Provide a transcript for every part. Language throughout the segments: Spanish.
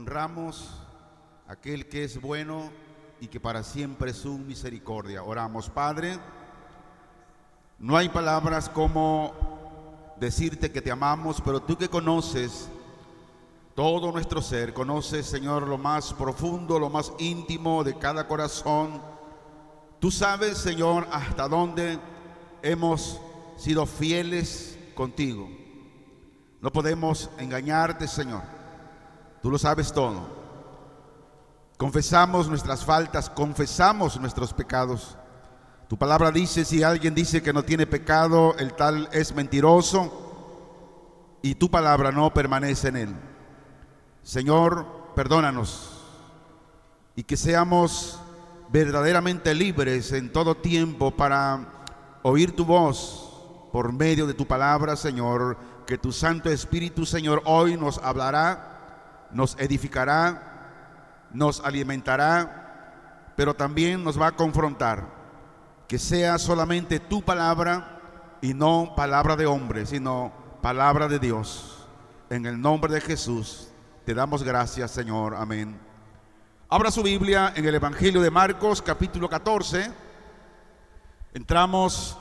honramos a aquel que es bueno y que para siempre es su misericordia. Oramos. Padre, no hay palabras como decirte que te amamos, pero tú que conoces todo nuestro ser, conoces, Señor, lo más profundo, lo más íntimo de cada corazón. Tú sabes, Señor, hasta dónde hemos sido fieles contigo. No podemos engañarte, Señor. Tú lo sabes todo. Confesamos nuestras faltas, confesamos nuestros pecados. Tu palabra dice, si alguien dice que no tiene pecado, el tal es mentiroso y tu palabra no permanece en él. Señor, perdónanos y que seamos verdaderamente libres en todo tiempo para oír tu voz por medio de tu palabra, Señor. Que tu Santo Espíritu, Señor, hoy nos hablará, nos edificará, nos alimentará, pero también nos va a confrontar. Que sea solamente tu palabra y no palabra de hombre, sino palabra de Dios. En el nombre de Jesús te damos gracias, Señor. Amén. Abra su Biblia en el Evangelio de Marcos, capítulo 14. Entramos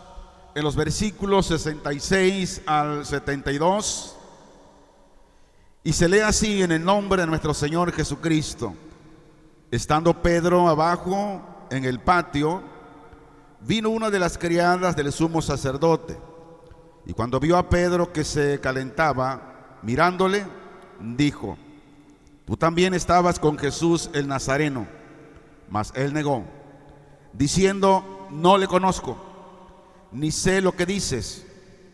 en los versículos 66 al 72. Y se lee así: en el nombre de nuestro Señor Jesucristo. Estando Pedro abajo en el patio, vino una de las criadas del sumo sacerdote. Y cuando vio a Pedro que se calentaba, mirándole, dijo: tú también estabas con Jesús el Nazareno. Mas él negó, diciendo: no le conozco, ni sé lo que dices.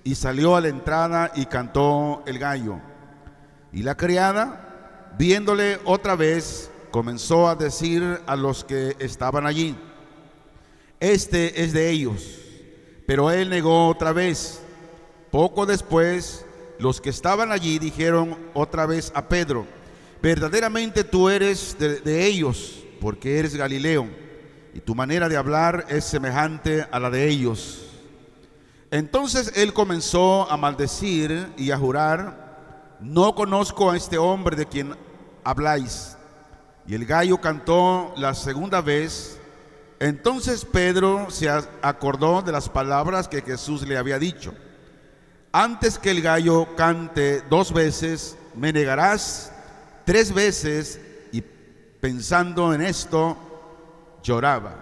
Y salió a la entrada y cantó el gallo. Y la criada, viéndole otra vez, comenzó a decir a los que estaban allí: este es de ellos. Pero él negó otra vez. Poco después, los que estaban allí dijeron otra vez a Pedro: verdaderamente tú eres de ellos, porque eres Galileo, y tu manera de hablar es semejante a la de ellos. Entonces él comenzó a maldecir y a jurar: no conozco a este hombre de quien habláis. Y el gallo cantó la segunda vez. Entonces Pedro se acordó de las palabras que Jesús le había dicho: antes que el gallo cante 2 veces, me negarás 3 veces. Y pensando en esto, lloraba.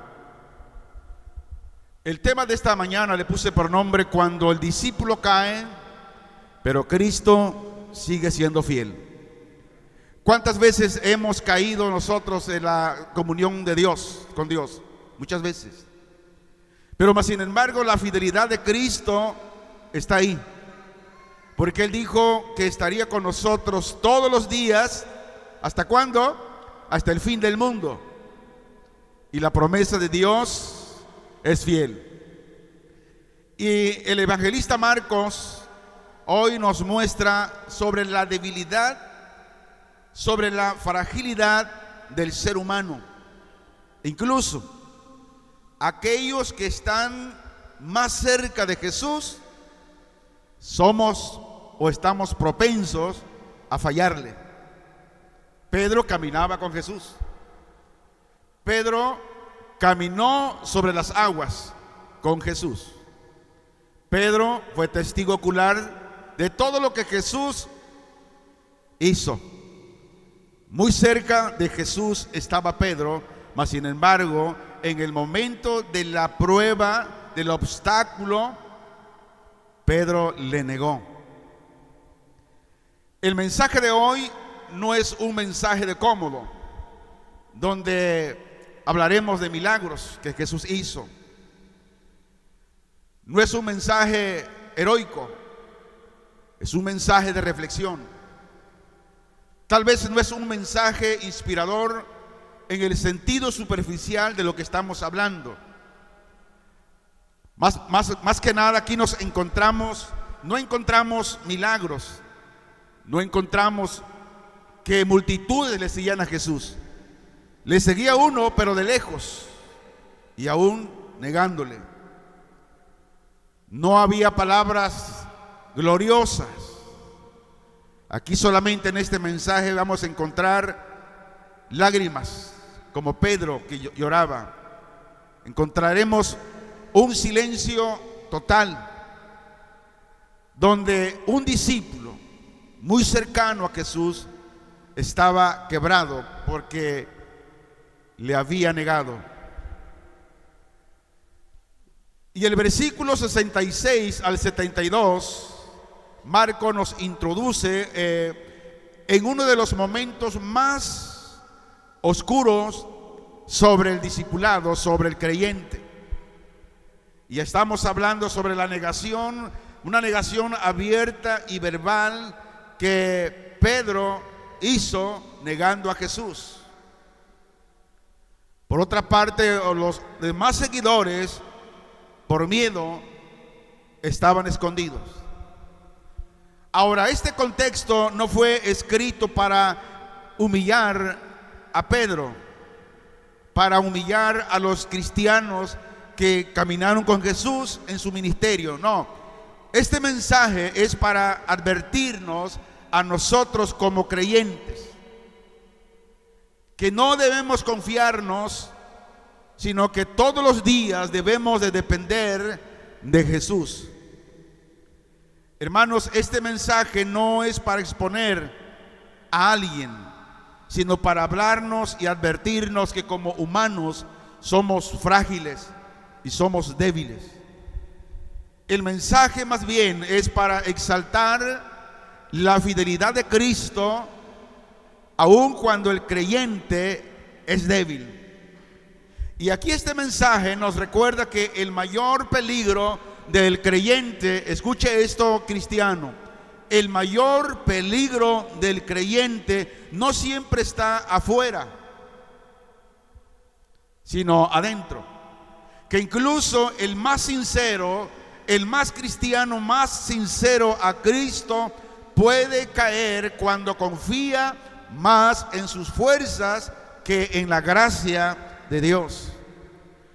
El tema de esta mañana le puse por nombre: cuando el discípulo cae, pero Cristo sigue siendo fiel. ¿Cuántas veces hemos caído nosotros en la comunión de Dios, con Dios? Muchas veces. Pero más sin embargo, la fidelidad de Cristo está ahí, porque Él dijo que estaría con nosotros todos los días. ¿Hasta cuándo? Hasta el fin del mundo. Y la promesa de Dios es fiel. Y el evangelista Marcos hoy nos muestra sobre la debilidad, sobre la fragilidad del ser humano. Incluso aquellos que están más cerca de Jesús somos o estamos propensos a fallarle. Pedro caminaba con Jesús. Pedro caminó sobre las aguas con Jesús. Pedro fue testigo ocular de todo lo que Jesús hizo. Muy cerca de Jesús estaba Pedro, mas sin embargo, en el momento de la prueba, del obstáculo, Pedro le negó. El mensaje de hoy no es un mensaje de cómodo, donde hablaremos de milagros que Jesús hizo. No es un mensaje heroico, es un mensaje de reflexión. Tal vez no es un mensaje inspirador en el sentido superficial de lo que estamos hablando. Más que nada, aquí no encontramos milagros, no encontramos que multitudes le seguían a Jesús. Le seguía uno, pero de lejos, y aún negándole. No había palabras gloriosas. Aquí solamente en este mensaje vamos a encontrar lágrimas, como Pedro que lloraba. Encontraremos un silencio total, donde un discípulo muy cercano a Jesús estaba quebrado porque le había negado. Y el versículo 66 al 72, Marcos nos introduce en uno de los momentos más oscuros sobre el discipulado, sobre el creyente. Y estamos hablando sobre la negación, una negación abierta y verbal que Pedro hizo negando a Jesús. Por otra parte, los demás seguidores, por miedo, estaban escondidos. Ahora, este contexto no fue escrito para humillar a Pedro, para humillar a los cristianos que caminaron con Jesús en su ministerio. No, este mensaje es para advertirnos a nosotros como creyentes que no debemos confiarnos, sino que todos los días debemos de depender de Jesús. Hermanos, este mensaje no es para exponer a alguien, sino para hablarnos y advertirnos que como humanos somos frágiles y somos débiles. El mensaje más bien es para exaltar la fidelidad de Cristo, aun cuando el creyente es débil. Y aquí este mensaje nos recuerda que el mayor peligro del creyente, escuche esto, cristiano, el mayor peligro del creyente no siempre está afuera, sino adentro. Que incluso el más sincero, el más cristiano, más sincero a Cristo, puede caer cuando confía más en sus fuerzas que en la gracia de Dios.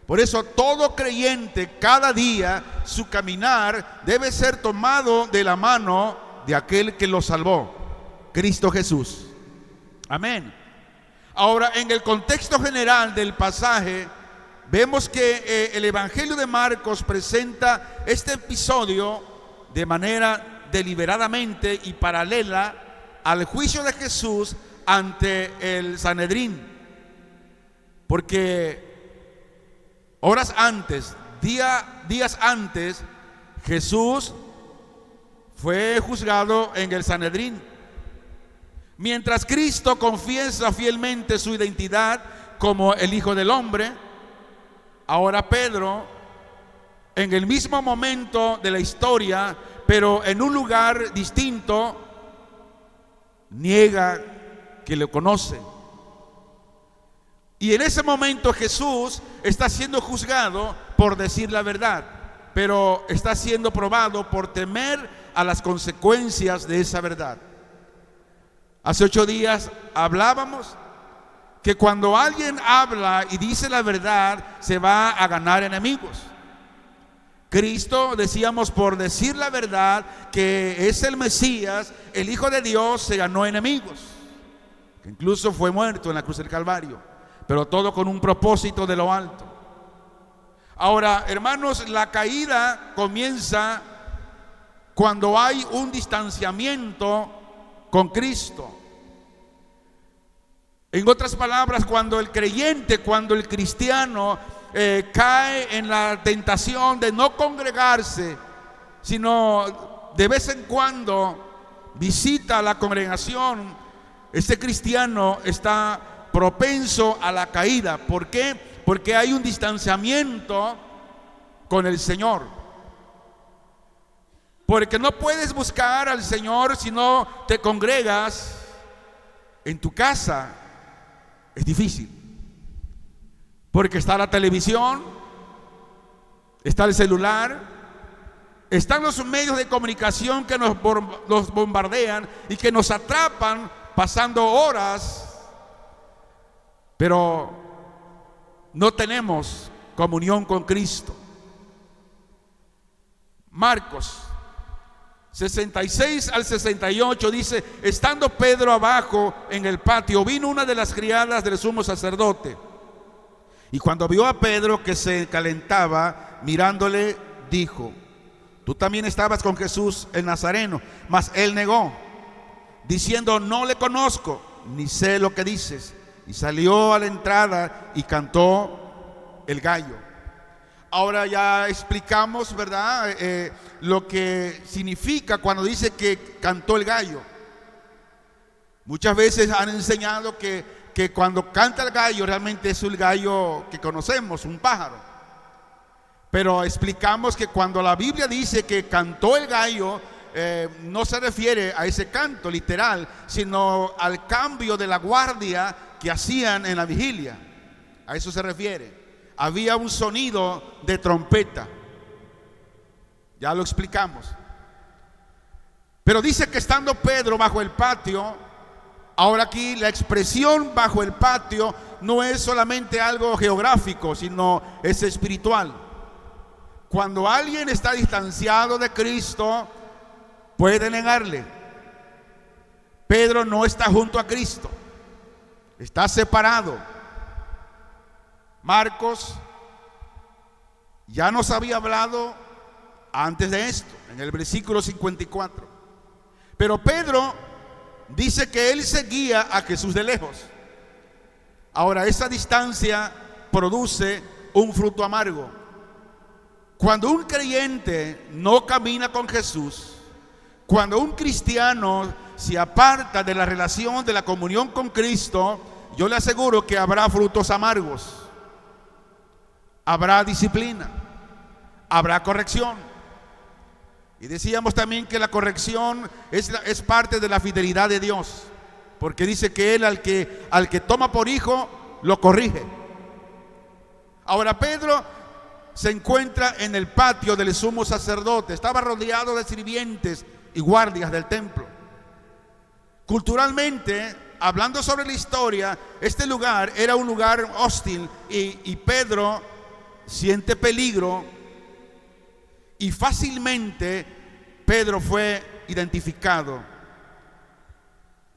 Por eso todo creyente, cada día, su caminar debe ser tomado de la mano de aquel que lo salvó, Cristo Jesús. Amén. Ahora, en el contexto general del pasaje, vemos que el Evangelio de Marcos presenta este episodio de manera deliberadamente y paralela al juicio de Jesús ante el Sanedrín. Porque horas antes, días antes, Jesús fue juzgado en el Sanedrín. Mientras Cristo confiesa fielmente su identidad como el Hijo del Hombre, ahora Pedro, en el mismo momento de la historia, pero en un lugar distinto, niega que lo conoce. Y en ese momento Jesús está siendo juzgado por decir la verdad, pero está siendo probado por temer a las consecuencias de esa verdad. Hace 8 días hablábamos que cuando alguien habla y dice la verdad, se va a ganar enemigos. Cristo, decíamos, por decir la verdad, que es el Mesías, el Hijo de Dios, se ganó enemigos. Que incluso fue muerto en la cruz del Calvario, pero todo con un propósito de lo alto. Ahora, hermanos, la caída comienza cuando hay un distanciamiento con Cristo. En otras palabras, cuando el creyente, cuando el cristiano cae en la tentación de no congregarse, sino de vez en cuando visita la congregación, este cristiano está propenso a la caída. ¿Por qué? Porque hay un distanciamiento con el Señor. Porque no puedes buscar al Señor si no te congregas en tu casa. Es difícil. Porque está la televisión, está el celular, están los medios de comunicación que nos bombardean y que nos atrapan pasando horas, pero no tenemos comunión con Cristo. Marcos 66 al 68 dice: estando Pedro abajo en el patio, vino una de las criadas del sumo sacerdote, y cuando vio a Pedro que se calentaba, mirándole, dijo: tú también estabas con Jesús el Nazareno. Mas él negó, diciendo: no le conozco, ni sé lo que dices. Y salió a la entrada y cantó el gallo. Ahora ya explicamos, ¿verdad?, lo que significa cuando dice que cantó el gallo. Muchas veces han enseñado que cuando canta el gallo realmente es el gallo que conocemos, un pájaro. Pero explicamos que cuando la Biblia dice que cantó el gallo, no se refiere a ese canto literal, sino al cambio de la guardia que hacían en la vigilia. A eso se refiere. Había un sonido de trompeta. Ya lo explicamos. Pero dice que estando Pedro bajo el patio, ahora aquí la expresión bajo el patio no es solamente algo geográfico, sino es espiritual. Cuando alguien está distanciado de Cristo, puede negarle. Pedro no está junto a Cristo, está separado. Marcos ya nos había hablado antes de esto, en el versículo 54. Pero Pedro dice que él seguía a Jesús de lejos. Ahora, esa distancia produce un fruto amargo. Cuando un creyente no camina con Jesús, cuando un cristiano se aparta de la relación, de la comunión con Cristo, yo le aseguro que habrá frutos amargos. Habrá disciplina, habrá corrección. Y decíamos también que la corrección es parte de la fidelidad de Dios, porque dice que Él al que toma por hijo, lo corrige. Ahora Pedro se encuentra en el patio del sumo sacerdote, estaba rodeado de sirvientes y guardias del templo. Culturalmente, hablando sobre la historia, este lugar era un lugar hostil y Pedro siente peligro, y fácilmente Pedro fue identificado.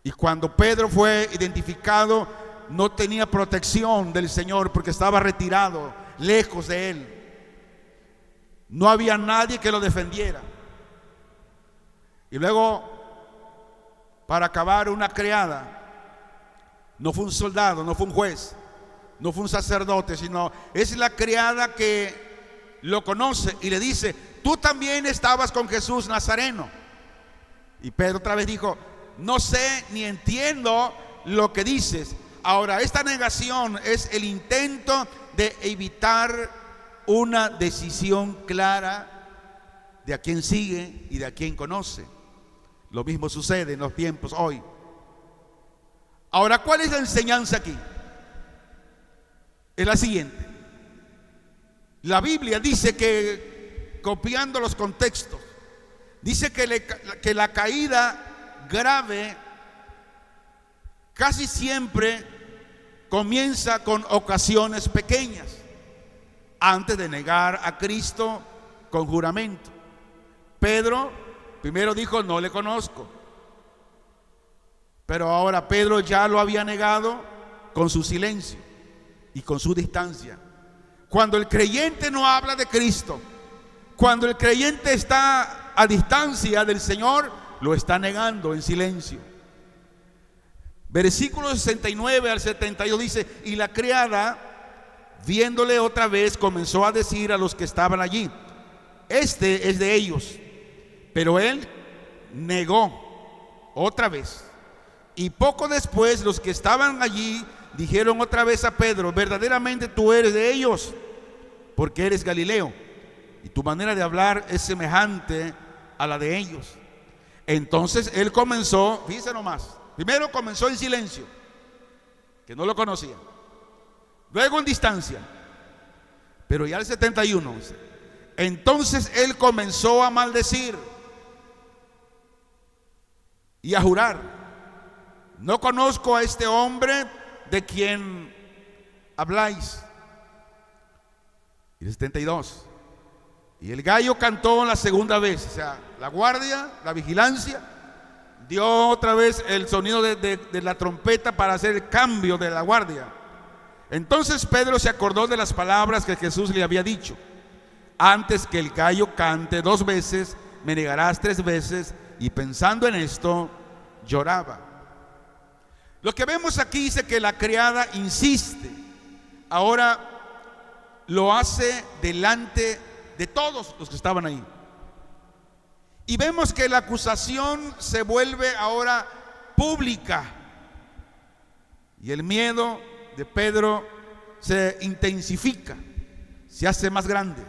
Y cuando Pedro fue identificado, no tenía protección del Señor porque estaba retirado, lejos de él. No había nadie que lo defendiera. Y luego, para acabar, una criada, no fue un soldado, no fue un juez, no fue un sacerdote, sino es la criada que lo conoce y le dice: tú también estabas con Jesús Nazareno. Y Pedro otra vez dijo: no sé ni entiendo lo que dices. Ahora, esta negación es el intento de evitar una decisión clara de a quién sigue y de a quién conoce. Lo mismo sucede en los tiempos hoy. Ahora, ¿cuál es la enseñanza aquí? Es la siguiente. La Biblia dice que, copiando los contextos, dice que la caída grave casi siempre comienza con ocasiones pequeñas, antes de negar a Cristo con juramento. Pedro primero dijo: no le conozco. Pero ahora Pedro ya lo había negado con su silencio y con su distancia. Cuando el creyente no habla de Cristo, cuando el creyente está a distancia del Señor, lo está negando en silencio. Versículos 69 al 72 dice: y la criada, viéndole otra vez, comenzó a decir a los que estaban allí: este es de ellos. Pero él negó otra vez. Y poco después los que estaban allí dijeron otra vez a Pedro: verdaderamente tú eres de ellos, porque eres Galileo, y tu manera de hablar es semejante a la de ellos. Entonces él comenzó, fíjense nomás, primero comenzó en silencio, que no lo conocía, luego en distancia, pero ya el 71 dice: entonces él comenzó a maldecir y a jurar: no conozco a este hombre de quien habláis. Y el 72: Y el gallo cantó la segunda vez, o sea, la guardia, la vigilancia, dio otra vez el sonido de la trompeta para hacer el cambio de la guardia. Entonces Pedro se acordó de las palabras que Jesús le había dicho: antes que el gallo cante 2 veces, me negarás 3 veces. Y pensando en esto, lloraba. Lo que vemos aquí dice que la criada insiste. Ahora lo hace delante de todos los que estaban ahí. Y vemos que la acusación se vuelve ahora pública. Y el miedo de Pedro se intensifica, se hace más grande.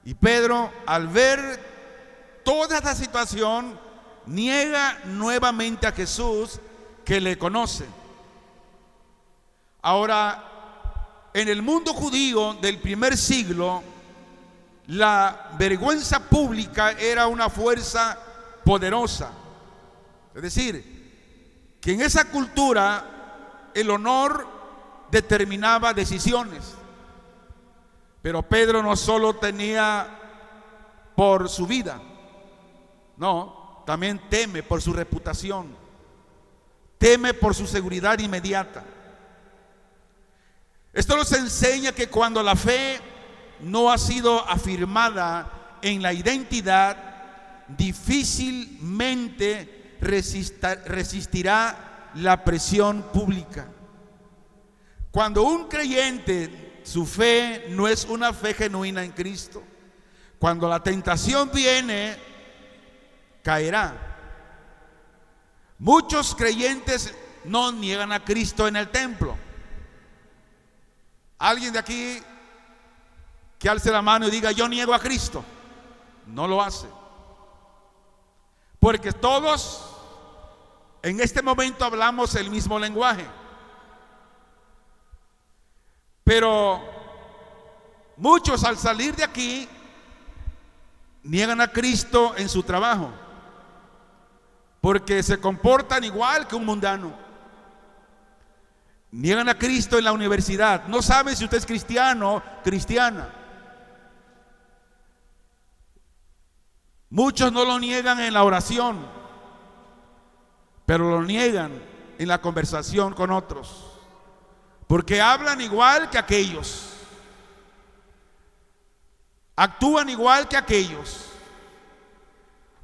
Y Pedro, al ver toda esta situación, niega nuevamente a Jesús, que le conoce. Ahora, en el mundo judío del primer siglo, la vergüenza pública era una fuerza poderosa. Es decir, que en esa cultura el honor determinaba decisiones. Pero Pedro no solo tenía por su vida, no, también teme por su reputación, teme por su seguridad inmediata. Esto nos enseña que cuando la fe no ha sido afirmada en la identidad, difícilmente resistirá la presión pública. Cuando un creyente, su fe no es una fe genuina en Cristo, cuando la tentación viene, caerá. Muchos creyentes no niegan a Cristo en el templo. Alguien de aquí que alce la mano y diga: yo niego a Cristo, no lo hace. Porque todos en este momento hablamos el mismo lenguaje. Pero muchos, al salir de aquí, niegan a Cristo en su trabajo, porque se comportan igual que un mundano. Niegan a Cristo en la universidad, no saben si usted es cristiano, cristiana. Muchos no lo niegan en la oración, pero lo niegan en la conversación con otros, porque hablan igual que aquellos, actúan igual que aquellos.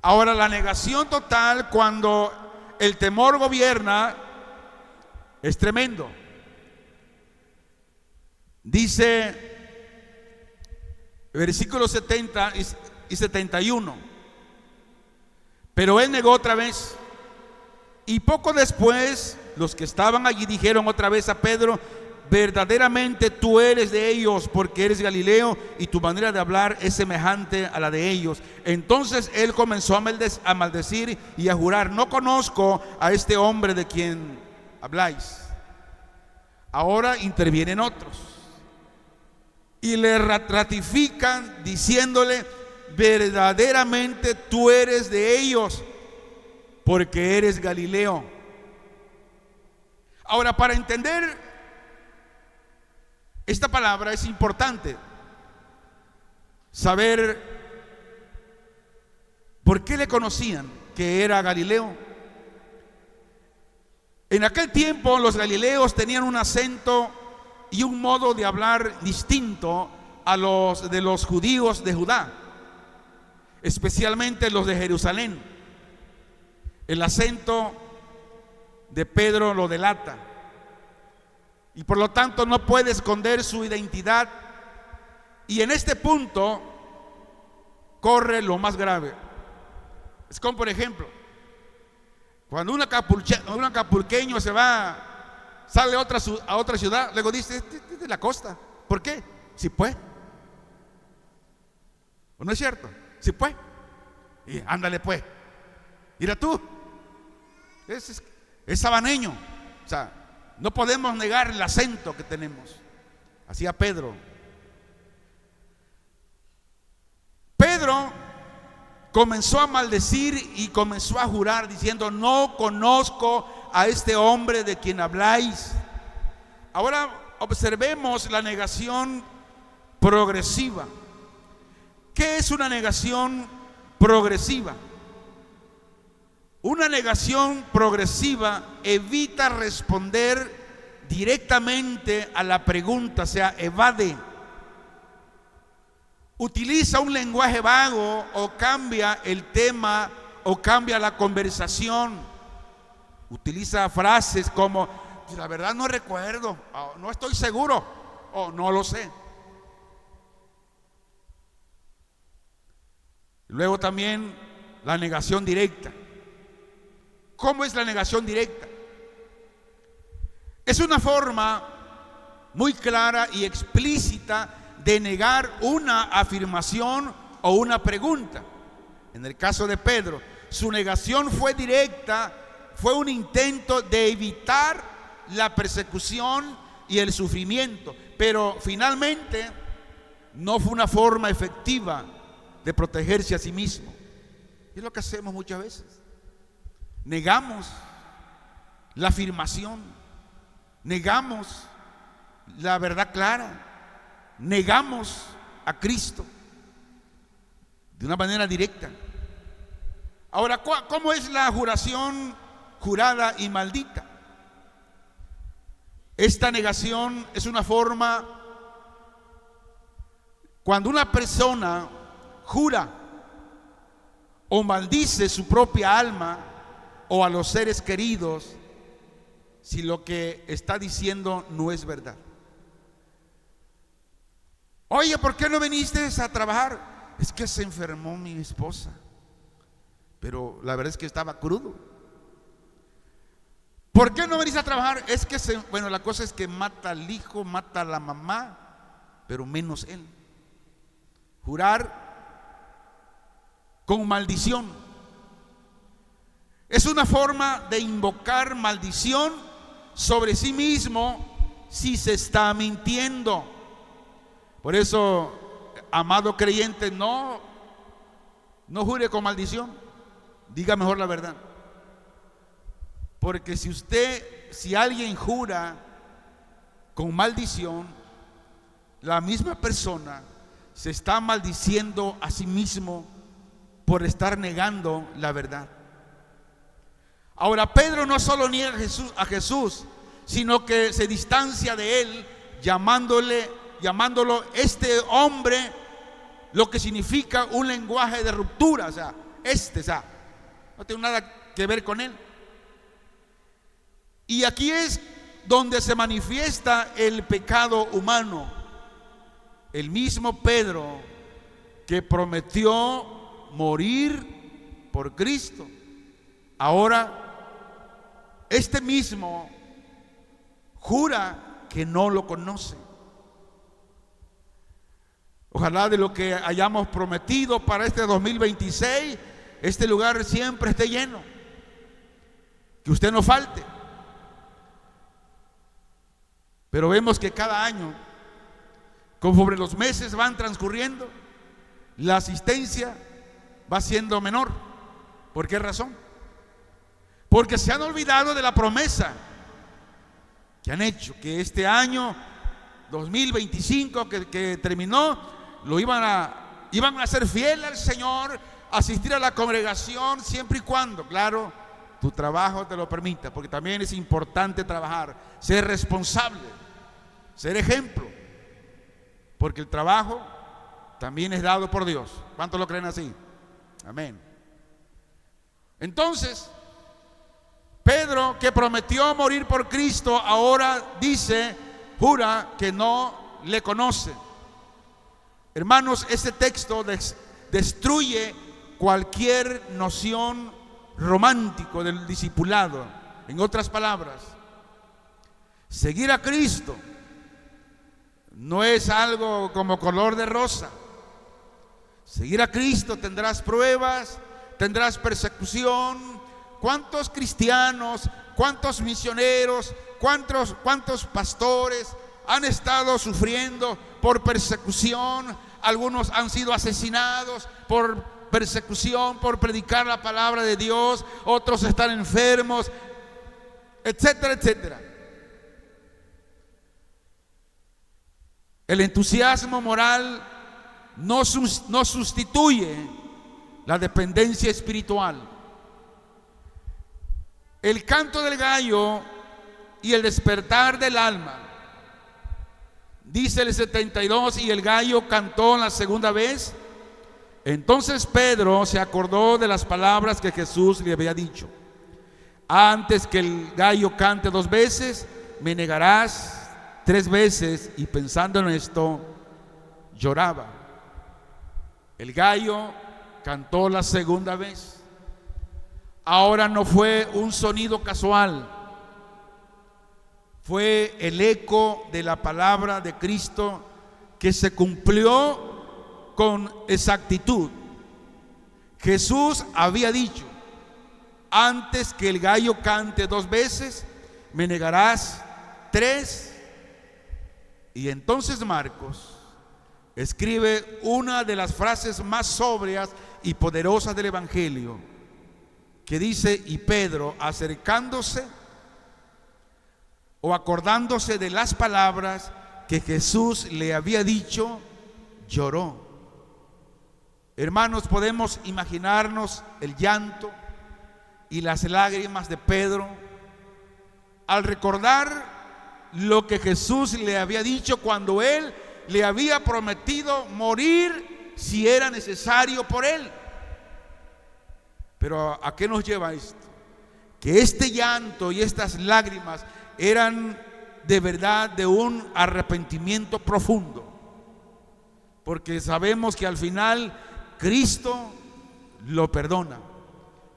Ahora, la negación total cuando el temor gobierna es tremendo. Dice versículos 70 y 71: pero él negó otra vez, y poco después los que estaban allí dijeron otra vez a Pedro: verdaderamente tú eres de ellos, porque eres Galileo y tu manera de hablar es semejante a la de ellos. Entonces él comenzó a maldecir y a jurar: no conozco a este hombre de quien habláis. Ahora intervienen otros y le ratifican diciéndole: verdaderamente tú eres de ellos, porque eres Galileo. Ahora, para entender esta palabra es importante saber por qué le conocían que era Galileo. En aquel tiempo los galileos tenían un acento y un modo de hablar distinto a los de los judíos de Judá, especialmente los de Jerusalén. El acento de Pedro lo delata, y por lo tanto no puede esconder su identidad. Y en este punto corre lo más grave. Es como, por ejemplo, cuando un acapulqueño sale a otra ciudad, luego dice: este es de la costa. ¿Por qué? Si puede. ¿O no es cierto? Si puede. Y ándale pues. Mira tú, es sabaneño. O sea, no podemos negar el acento que tenemos. Hacía Pedro. Pedro comenzó a maldecir y comenzó a jurar diciendo: no conozco a este hombre de quien habláis. Ahora observemos la negación progresiva. ¿Qué es una negación progresiva? Una negación progresiva evita responder directamente a la pregunta, o sea, evade. Utiliza un lenguaje vago o cambia el tema o cambia la conversación. Utiliza frases como: la verdad no recuerdo, no estoy seguro, o no lo sé. Luego también la negación directa. ¿Cómo es la negación directa? Es una forma muy clara y explícita de negar una afirmación o una pregunta. En el caso de Pedro, su negación fue directa, fue un intento de evitar la persecución y el sufrimiento, pero finalmente no fue una forma efectiva de protegerse a sí mismo. Y es lo que hacemos muchas veces. Negamos la afirmación, negamos la verdad clara, negamos a Cristo de una manera directa. Ahora, ¿cómo es la juración jurada y maldita? Esta negación es una forma cuando una persona jura o maldice su propia alma o a los seres queridos si lo que está diciendo no es verdad. Oye, ¿por qué no viniste a trabajar? Es que se enfermó mi esposa, pero la verdad es que estaba crudo. ¿Por qué no viniste a trabajar? Es que bueno, la cosa es que mata al hijo, mata a la mamá, pero menos él. Jurar con maldición es una forma de invocar maldición sobre sí mismo si se está mintiendo. Por eso, amado creyente, no jure con maldición, diga mejor la verdad. Porque si alguien jura con maldición, la misma persona se está maldiciendo a sí mismo por estar negando la verdad. Ahora, Pedro no solo niega a Jesús, sino que se distancia de él, llamándolo este hombre, lo que significa un lenguaje de ruptura, o sea, no tiene nada que ver con él. Y aquí es donde se manifiesta el pecado humano. El mismo Pedro que prometió morir por Cristo, ahora este mismo jura que no lo conoce. Ojalá de lo que hayamos prometido para este 2026, este lugar siempre esté lleno, que usted no falte. Pero vemos que cada año, conforme los meses van transcurriendo, la asistencia va siendo menor. ¿Por qué razón? Porque se han olvidado de la promesa que han hecho, que este año 2025 que terminó, iban a ser fieles al Señor, asistir a la congregación siempre y cuando, claro, tu trabajo te lo permita, porque también es importante trabajar, ser responsable, ser ejemplo, porque el trabajo también es dado por Dios. ¿Cuántos lo creen así? Amén. Entonces, Pedro, que prometió morir por Cristo, ahora jura que no le conoce. Hermanos, este texto destruye cualquier noción romántico del discipulado. En otras palabras, seguir a Cristo no es algo como color de rosa. Seguir a Cristo tendrás pruebas, tendrás persecución. ¿Cuántos cristianos, cuántos misioneros, cuántos pastores han estado sufriendo por persecución? Algunos han sido asesinados por persecución, por predicar la palabra de Dios. Otros están enfermos, etcétera, etcétera. El entusiasmo moral no sustituye la dependencia espiritual. El canto del gallo y el despertar del alma. Dice el 72, y el gallo cantó la segunda vez. Entonces Pedro se acordó de las palabras que Jesús le había dicho: antes que el gallo cante 2 veces, me negarás 3 veces. Y pensando en esto, lloraba. El gallo cantó la segunda vez. Ahora no fue un sonido casual, fue el eco de la palabra de Cristo que se cumplió con exactitud. Jesús había dicho: antes que el gallo cante 2 veces, me negarás 3. Y entonces Marcos escribe una de las frases más sobrias y poderosas del Evangelio, que dice: y Pedro, acercándose o acordándose de las palabras que Jesús le había dicho, lloró. Hermanos, podemos imaginarnos el llanto y las lágrimas de Pedro al recordar lo que Jesús le había dicho cuando él le había prometido morir si era necesario por él. Pero ¿a qué nos lleva esto? Que este llanto y estas lágrimas eran de verdad de un arrepentimiento profundo, porque sabemos que al final Cristo lo perdona,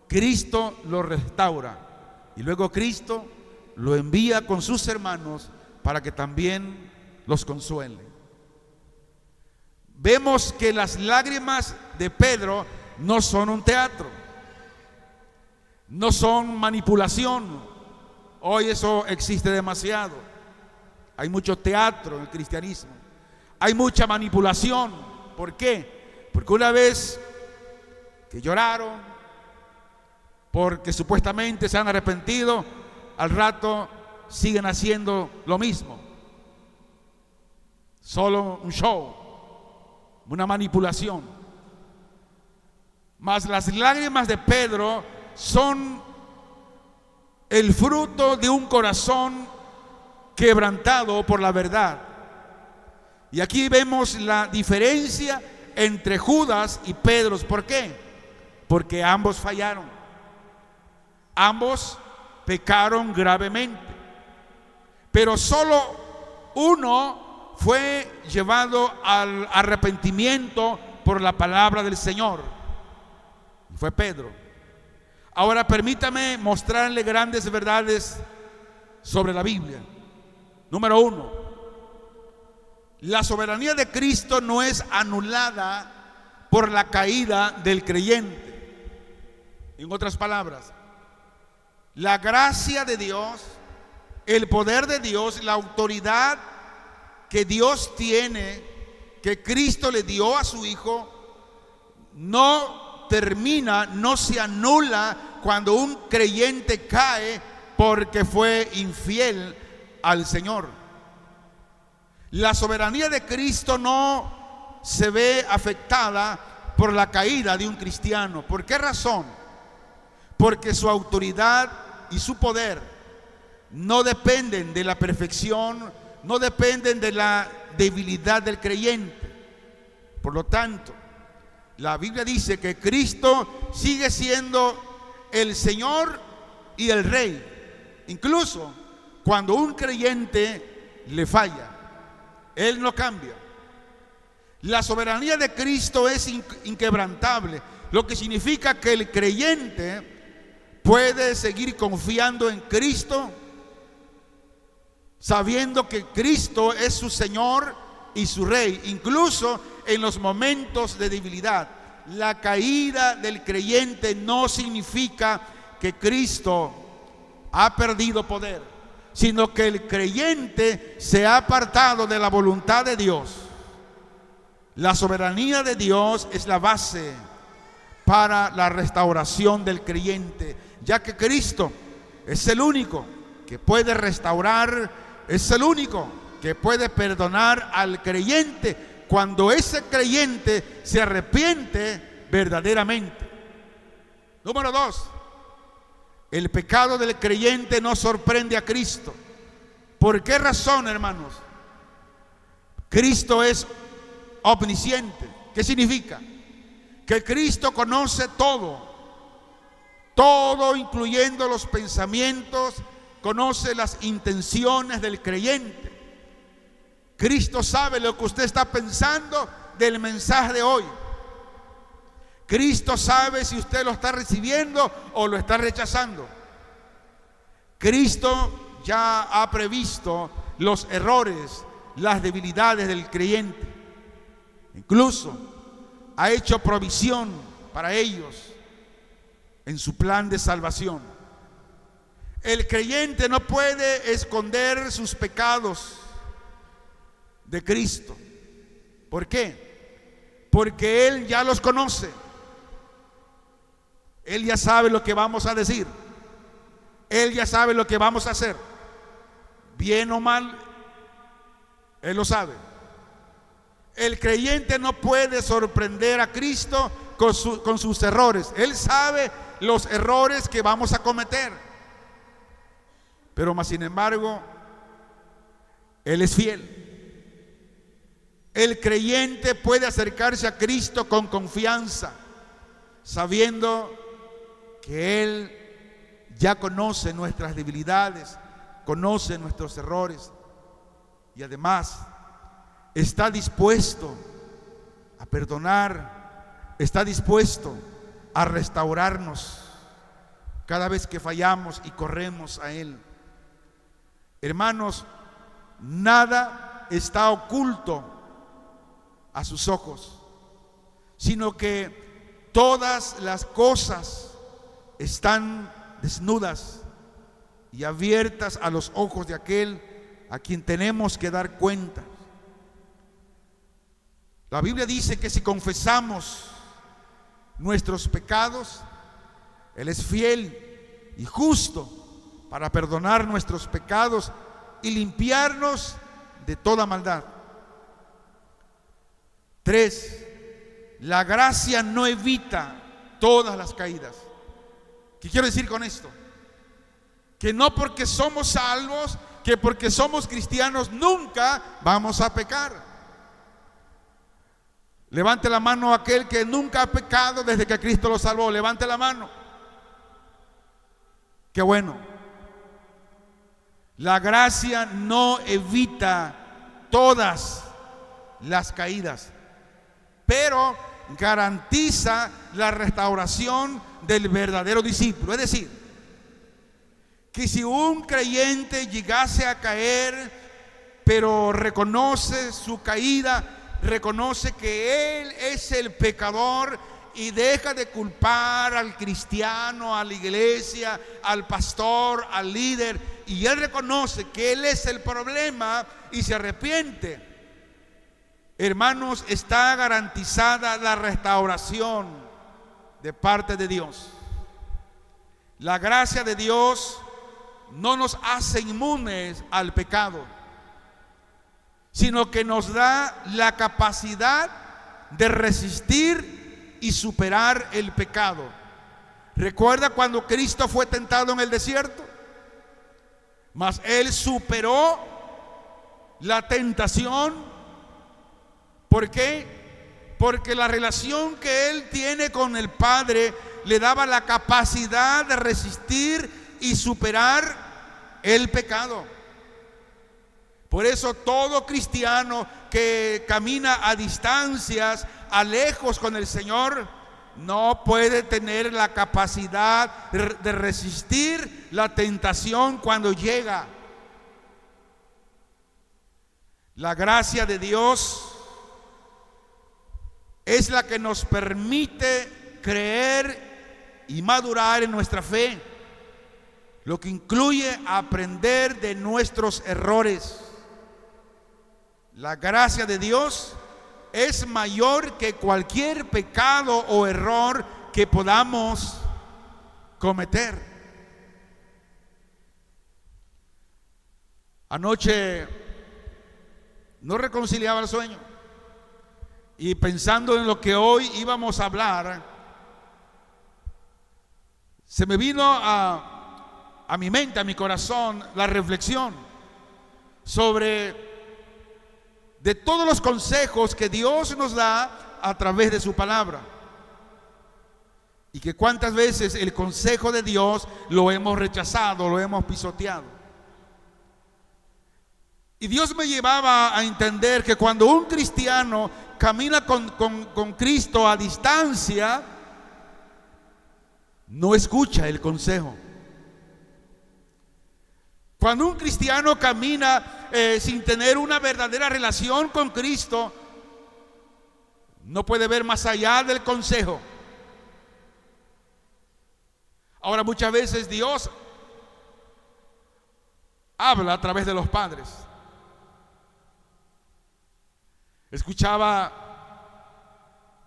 Cristo lo restaura, y luego Cristo lo envía con sus hermanos para que también los consuele. Vemos que las lágrimas de Pedro no son un teatro, no son manipulación. Hoy eso existe demasiado. Hay mucho teatro en el cristianismo, hay mucha manipulación. ¿Por qué? Porque una vez que lloraron porque supuestamente se han arrepentido, al rato siguen haciendo lo mismo. Solo un show, una manipulación. Mas las lágrimas de Pedro son el fruto de un corazón quebrantado por la verdad. Y aquí vemos la diferencia entre Judas y Pedro. ¿Por qué? Porque ambos fallaron, ambos pecaron gravemente, pero solo uno fue llevado al arrepentimiento por la palabra del Señor, fue Pedro. Ahora permítame mostrarle grandes verdades sobre la Biblia. Número 1, la soberanía de Cristo no es anulada por la caída del creyente. En otras palabras, la gracia de Dios, el poder de Dios, la autoridad que Dios tiene, que Cristo le dio a su Hijo, no termina, no se anula cuando un creyente cae porque fue infiel al Señor. La soberanía de Cristo no se ve afectada por la caída de un cristiano. ¿Por qué razón? Porque su autoridad y su poder no dependen de la perfección, no dependen de la debilidad del creyente. Por lo tanto, la Biblia dice que Cristo sigue siendo el Señor y el Rey, incluso cuando un creyente le falla, Él no cambia. La soberanía de Cristo es inquebrantable, lo que significa que el creyente puede seguir confiando en Cristo, sabiendo que Cristo es su Señor y su Rey, incluso en los momentos de debilidad. La caída del creyente no significa que Cristo ha perdido poder, sino que el creyente se ha apartado de la voluntad de Dios. La soberanía de Dios es la base para la restauración del creyente, ya que Cristo es el único que puede restaurar, es el único que puede perdonar al creyente cuando ese creyente se arrepiente verdaderamente. Número 2, el pecado del creyente no sorprende a Cristo. ¿Por qué razón, hermanos? Cristo es omnisciente. ¿Qué significa? Que Cristo conoce todo, incluyendo los pensamientos, conoce las intenciones del creyente. Cristo sabe lo que usted está pensando del mensaje de hoy. Cristo sabe si usted lo está recibiendo o lo está rechazando. Cristo ya ha previsto los errores, las debilidades del creyente. Incluso ha hecho provisión para ellos en su plan de salvación. El creyente no puede esconder sus pecados de Cristo. ¿Por qué? Porque Él ya los conoce. Él ya sabe lo que vamos a decir. Él ya sabe lo que vamos a hacer. Bien o mal, Él lo sabe. El creyente no puede sorprender a Cristo con sus errores. Él sabe los errores que vamos a cometer. Pero más sin embargo, Él es fiel. El creyente puede acercarse a Cristo con confianza, sabiendo que Él ya conoce nuestras debilidades, conoce nuestros errores y además está dispuesto a perdonar, está dispuesto a restaurarnos cada vez que fallamos y corremos a Él. Hermanos, nada está oculto a sus ojos, sino que todas las cosas están desnudas y abiertas a los ojos de aquel a quien tenemos que dar cuenta. La Biblia dice que si confesamos nuestros pecados, Él es fiel y justo para perdonar nuestros pecados y limpiarnos de toda maldad. 3, la gracia no evita todas las caídas. ¿Qué quiero decir con esto? Que no porque somos salvos, que porque somos cristianos, nunca vamos a pecar. Levante la mano aquel que nunca ha pecado desde que Cristo lo salvó. Levante la mano. Qué bueno. La gracia no evita todas las caídas, pero garantiza la restauración del verdadero discípulo. Es decir, que si un creyente llegase a caer, pero reconoce su caída, reconoce que él es el pecador y deja de culpar al cristiano, a la iglesia, al pastor, al líder, y él reconoce que él es el problema y se arrepiente, hermanos, está garantizada la restauración de parte de Dios. La gracia de Dios no nos hace inmunes al pecado, sino que nos da la capacidad de resistir y superar el pecado. ¿Recuerda cuando Cristo fue tentado en el desierto? Mas Él superó la tentación. ¿Por qué? Porque la relación que Él tiene con el Padre le daba la capacidad de resistir y superar el pecado. Por eso todo cristiano que camina a distancias, a lejos con el Señor, no puede tener la capacidad de resistir la tentación cuando llega. La gracia de Dios es la que nos permite creer y madurar en nuestra fe, lo que incluye aprender de nuestros errores. La gracia de Dios es mayor que cualquier pecado o error que podamos cometer. Anoche no reconciliaba el sueño. Y pensando en lo que hoy íbamos a hablar, se me vino a mi mente, a mi corazón, la reflexión sobre de todos los consejos que Dios nos da a través de su palabra. Y que cuántas veces el consejo de Dios lo hemos rechazado, lo hemos pisoteado. Y Dios me llevaba a entender que cuando un cristiano camina con Cristo a distancia, no escucha el consejo. Cuando un cristiano camina sin tener una verdadera relación con Cristo, no puede ver más allá del consejo. Ahora, muchas veces Dios habla a través de los padres. Escuchaba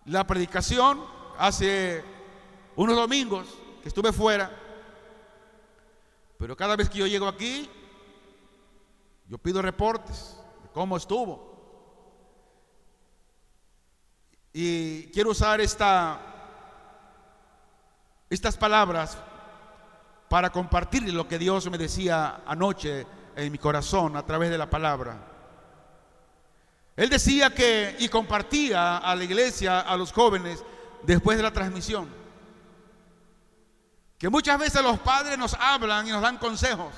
la predicación hace unos domingos que estuve fuera, pero cada vez que yo llego aquí, yo pido reportes de cómo estuvo. Y quiero usar estas palabras para compartir lo que Dios me decía anoche en mi corazón a través de la palabra. Él decía que, y compartía a la iglesia, a los jóvenes, después de la transmisión, que muchas veces los padres nos hablan y nos dan consejos.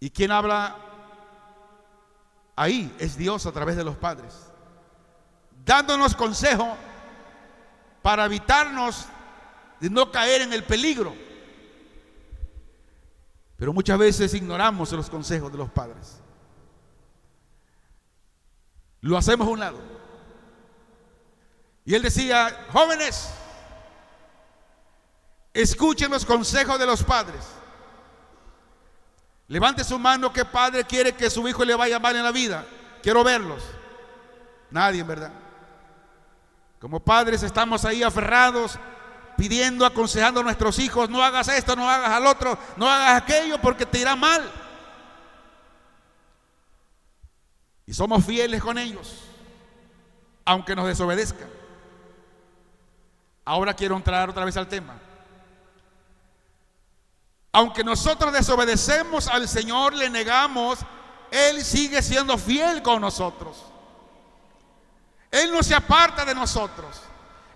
¿Y quién habla ahí? Es Dios a través de los padres, dándonos consejos para evitarnos de no caer en el peligro. Pero muchas veces ignoramos los consejos de los padres. Lo hacemos a un lado. Y él decía: jóvenes, escuchen los consejos de los padres. Levante su mano. ¿Qué padre quiere que su hijo le vaya mal en la vida? Quiero verlos. Nadie, en verdad. Como padres estamos ahí aferrados, pidiendo, aconsejando a nuestros hijos: no hagas esto, no hagas al otro, no hagas aquello porque te irá mal. Y somos fieles con ellos, aunque nos desobedezcan. Ahora quiero entrar otra vez al tema. Aunque nosotros desobedecemos al Señor, le negamos, Él sigue siendo fiel con nosotros. Él no se aparta de nosotros.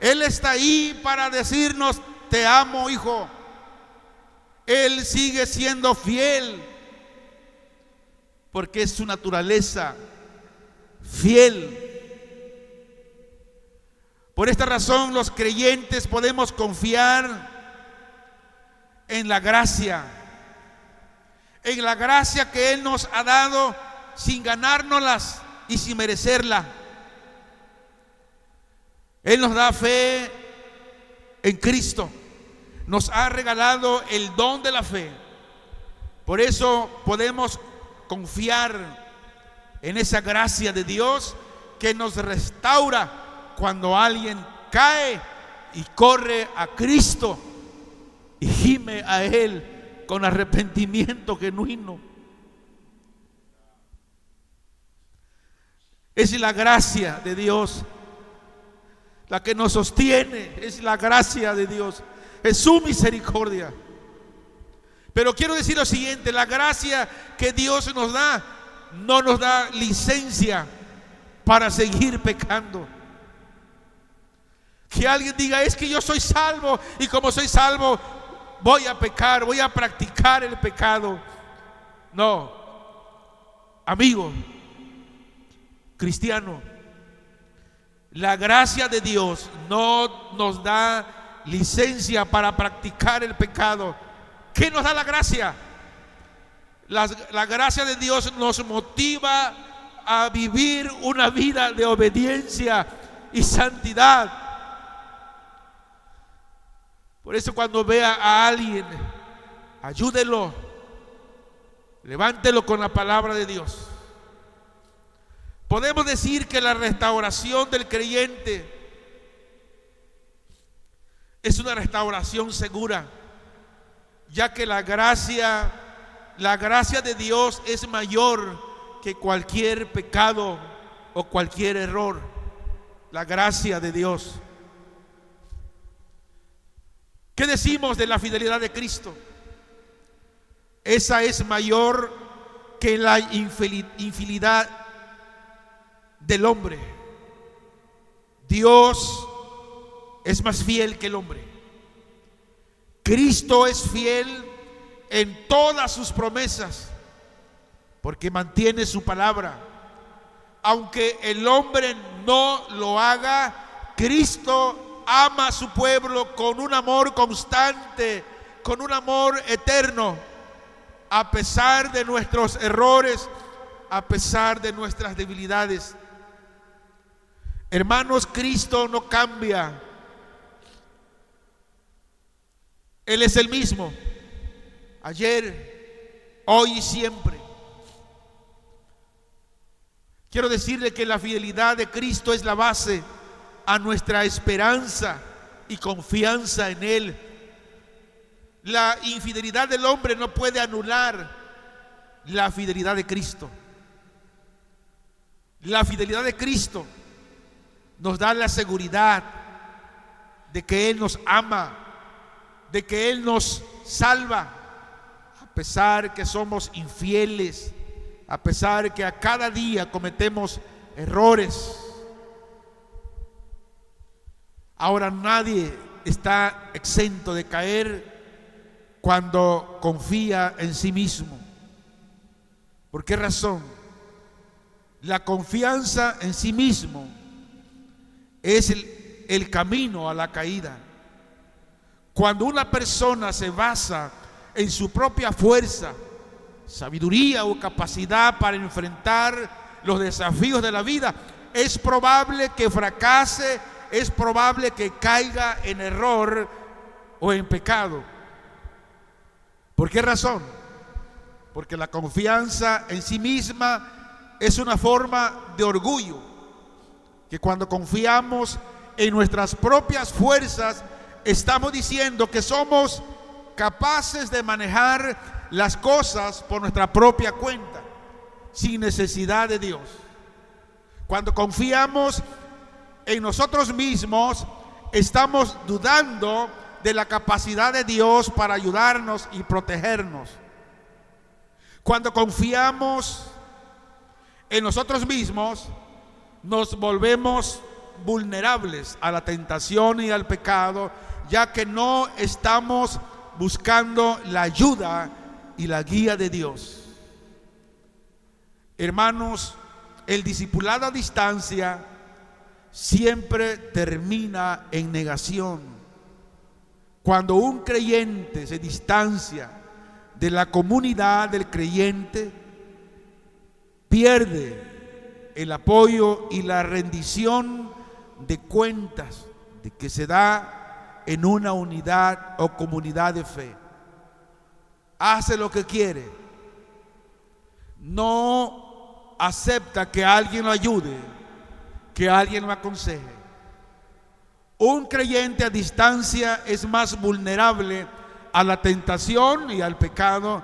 Él está ahí para decirnos: te amo, hijo. Él sigue siendo fiel, porque es su naturaleza, fiel. Por esta razón, los creyentes podemos confiar en la gracia que Él nos ha dado sin ganárnoslas y sin merecerla. Él nos da fe en Cristo, nos ha regalado el don de la fe. Por eso podemos confiar en esa gracia de Dios que nos restaura cuando alguien cae y corre a Cristo y gime a Él con arrepentimiento genuino. Es la gracia de Dios la que nos sostiene, es la gracia de Dios, es su misericordia. Pero quiero decir lo siguiente: la gracia que Dios nos da no nos da licencia para seguir pecando. Que alguien diga: es que yo soy salvo y como soy salvo voy a pecar, voy a practicar el pecado. No, amigo cristiano, la gracia de Dios no nos da licencia para practicar el pecado. ¿Qué nos da la gracia? La gracia de Dios nos motiva a vivir una vida de obediencia y santidad. Por eso, cuando vea a alguien, ayúdelo, levántelo con la palabra de Dios. Podemos decir que la restauración del creyente es una restauración segura, ya que la gracia de Dios es mayor que cualquier pecado o cualquier error. La gracia de Dios. ¿Qué decimos de la fidelidad de Cristo? Esa es mayor que la infidelidad del hombre. Dios es más fiel que el hombre. Cristo es fiel en todas sus promesas, porque mantiene su palabra. Aunque el hombre no lo haga, Cristo ama a su pueblo con un amor constante, con un amor eterno, a pesar de nuestros errores, a pesar de nuestras debilidades. Hermanos, Cristo no cambia. Él es el mismo, ayer, hoy y siempre. Quiero decirle que la fidelidad de Cristo es la base a nuestra esperanza y confianza en Él. La infidelidad del hombre no puede anular la fidelidad de Cristo. La fidelidad de Cristo nos da la seguridad de que Él nos ama, de que Él nos salva, a pesar que somos infieles, a pesar que a cada día cometemos errores. Ahora nadie está exento de caer cuando confía en sí mismo. ¿Por qué razón? La confianza en sí mismo es el camino a la caída. Cuando una persona se basa en su propia fuerza, sabiduría o capacidad para enfrentar los desafíos de la vida, es probable que fracase, es probable que caiga en error o en pecado. ¿Por qué razón? Porque la confianza en sí misma es una forma de orgullo, que cuando confiamos en nuestras propias fuerzas, estamos diciendo que somos capaces de manejar las cosas por nuestra propia cuenta, sin necesidad de Dios. Cuando confiamos en nosotros mismos, estamos dudando de la capacidad de Dios para ayudarnos y protegernos. Cuando confiamos en nosotros mismos, nos volvemos vulnerables a la tentación y al pecado, ya que no estamos buscando la ayuda y la guía de Dios. Hermanos, el discipulado a distancia siempre termina en negación. Cuando un creyente se distancia de la comunidad del creyente, pierde el apoyo y la rendición de cuentas de que se da en una unidad o comunidad de fe. Hace lo que quiere, no acepta que alguien lo ayude, que alguien lo aconseje. Un creyente a distancia es más vulnerable a la tentación y al pecado,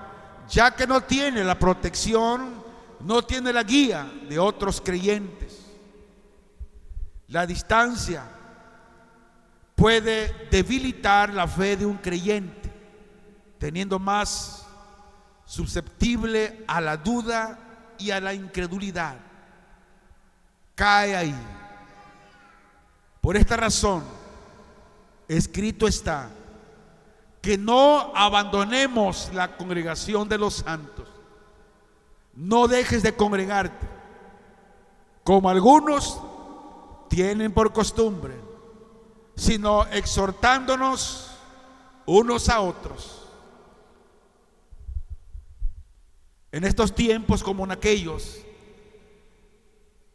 ya que no tiene la protección, no tiene la guía de otros creyentes. La distancia puede debilitar la fe de un creyente, teniendo más susceptible a la duda y a la incredulidad. Cae ahí. Por esta razón, escrito está que no abandonemos la congregación de los santos. No dejes de congregarte, como algunos tienen por costumbre, sino exhortándonos unos a otros. En estos tiempos como en aquellos,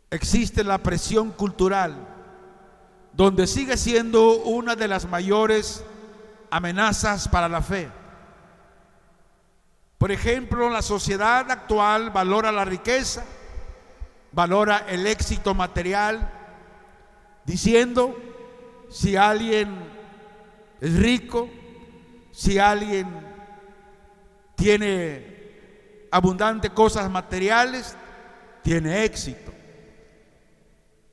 existe la presión cultural, donde sigue siendo una de las mayores amenazas para la fe. Por ejemplo, la sociedad actual valora la riqueza, valora el éxito material, diciendo: si alguien es rico, si alguien tiene abundantes cosas materiales, tiene éxito.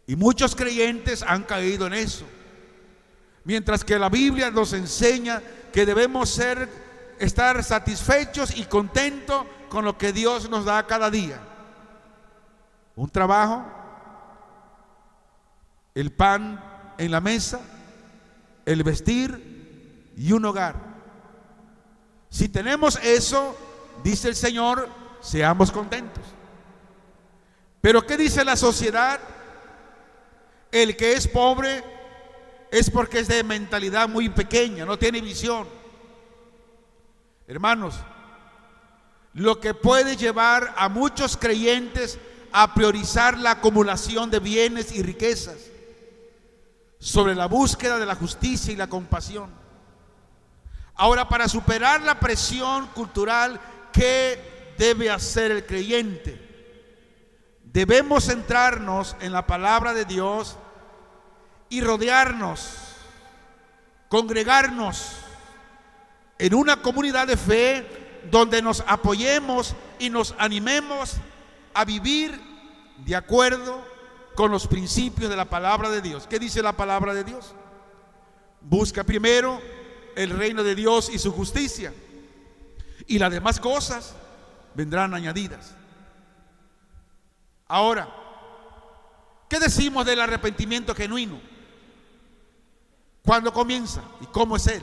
Y muchos creyentes han caído en eso. Mientras que la Biblia nos enseña que debemos estar satisfechos y contentos con lo que Dios nos da cada día. Un trabajo, el pan en la mesa, el vestir y un hogar. Si tenemos eso, dice el Señor, seamos contentos. Pero ¿qué dice la sociedad? El que es pobre es porque es de mentalidad muy pequeña, no tiene visión. Hermanos, lo que puede llevar a muchos creyentes a priorizar la acumulación de bienes y riquezas sobre la búsqueda de la justicia y la compasión. Ahora, para superar la presión cultural, ¿qué debe hacer el creyente? Debemos centrarnos en la palabra de Dios y rodearnos, congregarnos en una comunidad de fe donde nos apoyemos y nos animemos a vivir de acuerdo con los principios de la palabra de Dios. ¿Qué dice la palabra de Dios? Busca primero el reino de Dios y su justicia, y las demás cosas vendrán añadidas. Ahora, ¿qué decimos del arrepentimiento genuino? ¿Cuándo comienza y cómo es él?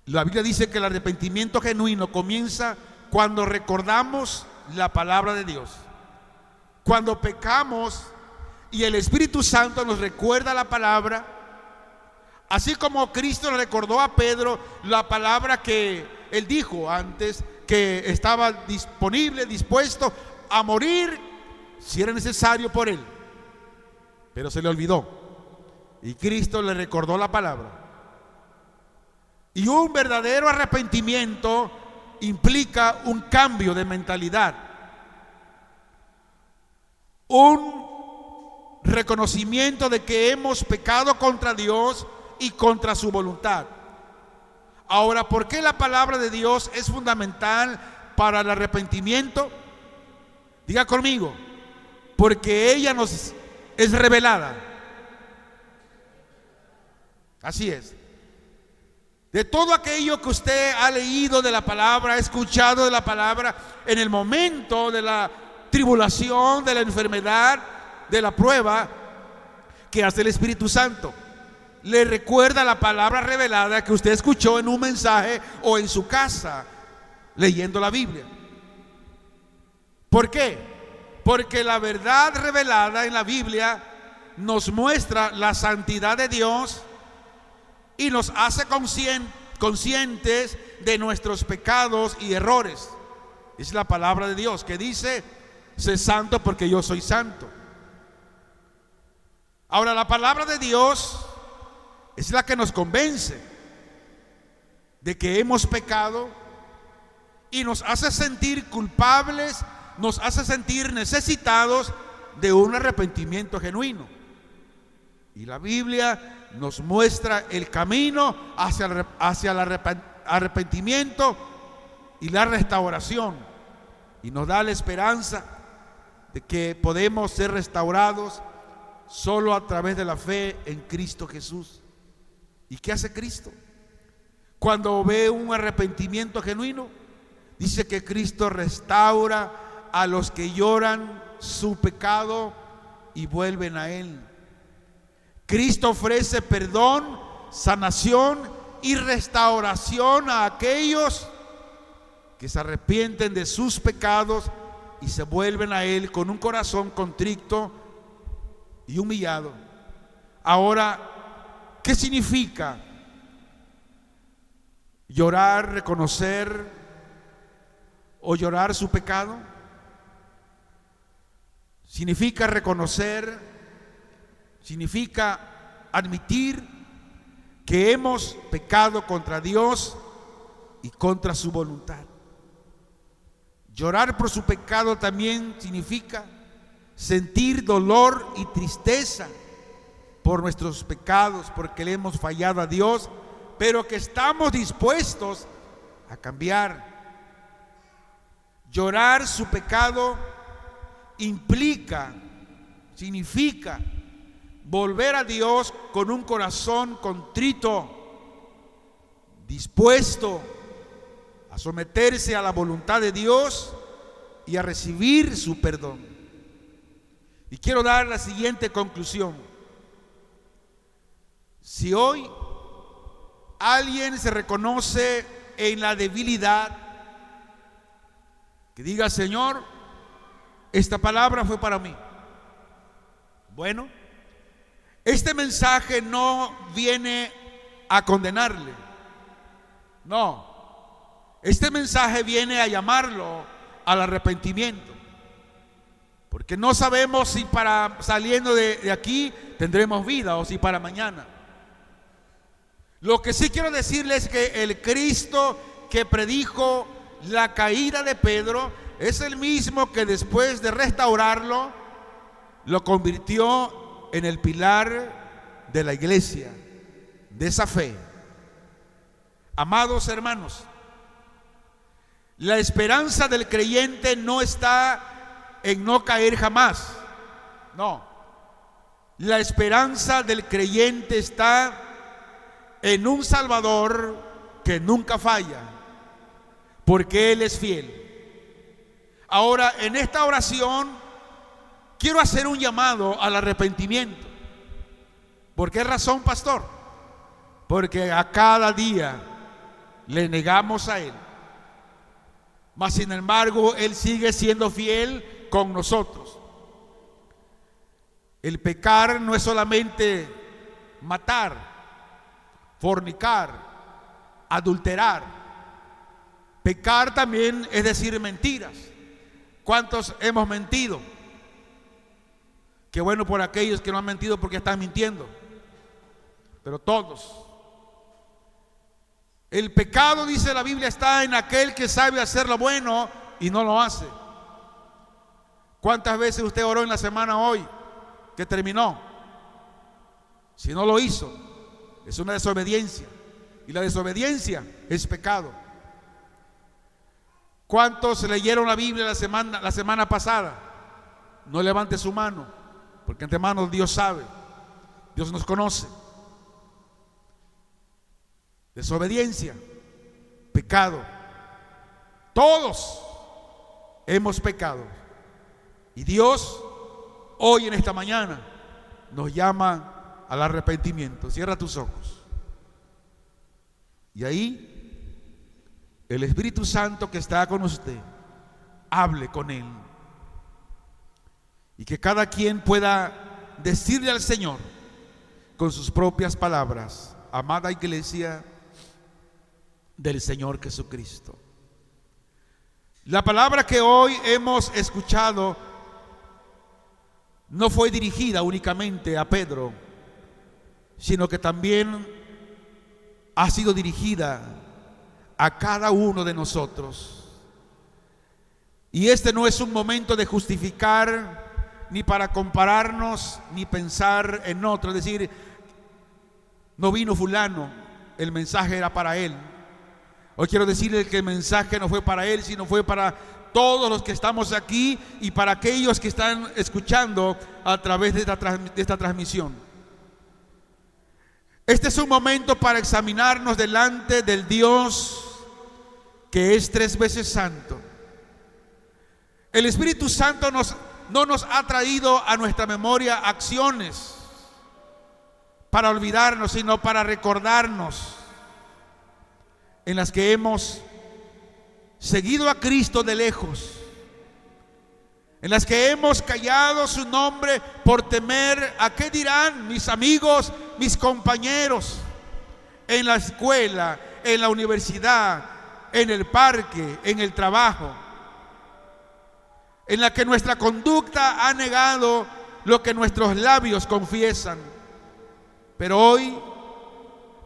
La Biblia dice que el arrepentimiento genuino comienza cuando recordamos la palabra de Dios. Cuando pecamos y el Espíritu Santo nos recuerda la palabra, así como Cristo le recordó a Pedro la palabra que él dijo antes, que estaba disponible, dispuesto a morir si era necesario por él, pero se le olvidó y Cristo le recordó la palabra. Y un verdadero arrepentimiento implica un cambio de mentalidad, un reconocimiento de que hemos pecado contra Dios y contra su voluntad. Ahora, ¿por qué la palabra de Dios es fundamental para el arrepentimiento? Diga conmigo, porque ella nos es revelada. Así es. De todo aquello que usted ha leído de la palabra, ha escuchado de la palabra, en el momento de la tribulación, de la enfermedad, de la prueba, ¿qué hace el Espíritu Santo? Le recuerda la palabra revelada que usted escuchó en un mensaje o en su casa leyendo la Biblia. ¿Por qué? Porque la verdad revelada en la Biblia nos muestra la santidad de Dios y nos hace conscientes de nuestros pecados y errores. Es la palabra de Dios que dice: sé santo porque yo soy santo. Ahora, la palabra de Dios es la que nos convence de que hemos pecado y nos hace sentir culpables, nos hace sentir necesitados de un arrepentimiento genuino. Y la Biblia nos muestra el camino hacia el arrepentimiento y la restauración, y nos da la esperanza de que podemos ser restaurados solo a través de la fe en Cristo Jesús. ¿Y qué hace Cristo? Cuando ve un arrepentimiento genuino, dice que Cristo restaura a los que lloran su pecado y vuelven a Él. Cristo ofrece perdón, sanación y restauración a aquellos que se arrepienten de sus pecados y se vuelven a Él con un corazón contrito y humillado. Ahora, ¿qué significa llorar, reconocer o llorar su pecado? Significa reconocer, significa admitir que hemos pecado contra Dios y contra su voluntad. Llorar por su pecado también significa sentir dolor y tristeza por nuestros pecados, porque le hemos fallado a Dios, pero que estamos dispuestos a cambiar. Llorar su pecado implica significa volver a Dios con un corazón contrito, dispuesto a someterse a la voluntad de Dios y a recibir su perdón. Y quiero dar la siguiente conclusión. Si hoy alguien se reconoce en la debilidad, que diga: Señor, esta palabra fue para mí. Bueno, este mensaje no viene a condenarle. No, este mensaje viene a llamarlo al arrepentimiento. Porque no sabemos si para saliendo de aquí tendremos vida o si para mañana. Lo que sí quiero decirles es que el Cristo que predijo la caída de Pedro es el mismo que después de restaurarlo lo convirtió en el pilar de la iglesia, de esa fe. Amados hermanos, la esperanza del creyente no está en no caer jamás. No, la esperanza del creyente está en un Salvador que nunca falla, porque Él es fiel. Ahora, en esta oración quiero hacer un llamado al arrepentimiento. ¿Por qué razón, pastor? Porque a cada día le negamos a Él, mas sin embargo Él sigue siendo fiel con nosotros. El pecar no es solamente matar, fornicar, adulterar. Pecar también es decir mentiras. ¿Cuántos hemos mentido? Qué bueno por aquellos que no han mentido porque están mintiendo. Pero todos. El pecado, dice la Biblia, está en aquel que sabe hacer lo bueno y no lo hace. ¿Cuántas veces usted oró en la semana hoy que terminó? Si no lo hizo, es una desobediencia. Y la desobediencia es pecado. ¿Cuántos leyeron la Biblia la semana pasada? No levante su mano, porque antemano Dios sabe, Dios nos conoce. Desobediencia, pecado. Todos hemos pecado. Y Dios hoy en esta mañana nos llama al arrepentimiento. Cierra tus ojos. Y ahí el Espíritu Santo que está con usted, hable con Él. Y que cada quien pueda decirle al Señor con sus propias palabras: amada iglesia del Señor Jesucristo. La palabra que hoy hemos escuchado no fue dirigida únicamente a Pedro, sino que también ha sido dirigida a cada uno de nosotros. Y este no es un momento de justificar, ni para compararnos, ni pensar en otro. Es decir, no vino fulano, el mensaje era para él. Hoy quiero decirle que el mensaje no fue para él, sino fue para todos los que estamos aquí y para aquellos que están escuchando a través de esta transmisión. Este es un momento para examinarnos delante del Dios que es 3 veces santo. El Espíritu Santo no nos ha traído a nuestra memoria acciones para olvidarnos, sino para recordarnos en las que hemos seguido a Cristo de lejos, en las que hemos callado su nombre por temer a qué dirán mis amigos, mis compañeros, en la escuela, en la universidad, en el parque, en el trabajo, en la que nuestra conducta ha negado lo que nuestros labios confiesan. Pero hoy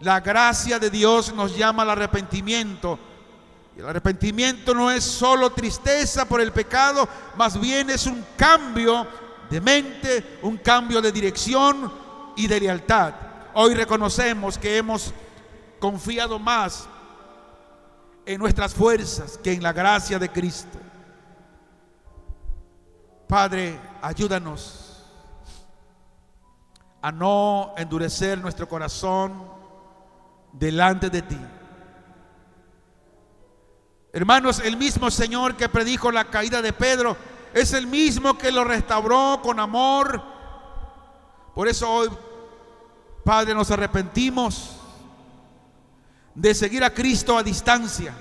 la gracia de Dios nos llama al arrepentimiento. Y el arrepentimiento no es solo tristeza por el pecado, más bien es un cambio de mente, un cambio de dirección y de lealtad. Hoy reconocemos que hemos confiado más en nuestras fuerzas que en la gracia de Cristo. Padre, ayúdanos a no endurecer nuestro corazón delante de ti. Hermanos, el mismo Señor que predijo la caída de Pedro es el mismo que lo restauró con amor. Por eso hoy, Padre, nos arrepentimos de seguir a Cristo a distancia,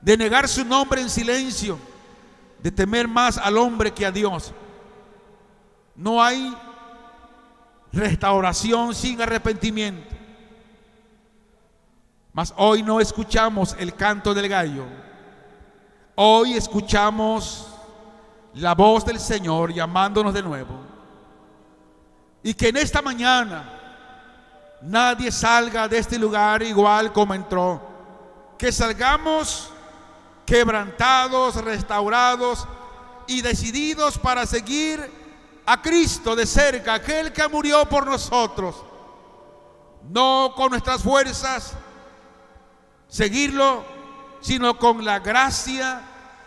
de negar su nombre en silencio, de temer más al hombre que a Dios. No hay restauración sin arrepentimiento. Mas hoy no escuchamos el canto del gallo. Hoy escuchamos la voz del Señor llamándonos de nuevo. Y que en esta mañana nadie salga de este lugar igual como entró. Que salgamos quebrantados, restaurados y decididos para seguir a Cristo de cerca, aquel que murió por nosotros. No con nuestras fuerzas seguirlo, sino con la gracia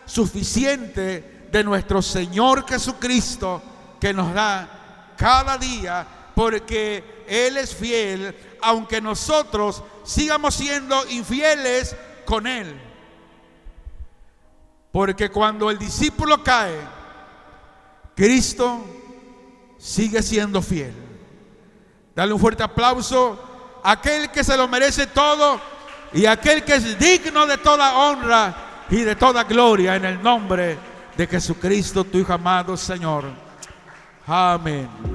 suficiente de nuestro Señor Jesucristo, que nos da cada día, porque Él es fiel, aunque nosotros sigamos siendo infieles con Él. Porque cuando el discípulo cae, Cristo sigue siendo fiel. Dale un fuerte aplauso a aquel que se lo merece todo y a aquel que es digno de toda honra y de toda gloria, en el nombre de Jesucristo, tu Hijo amado, Señor. Amén.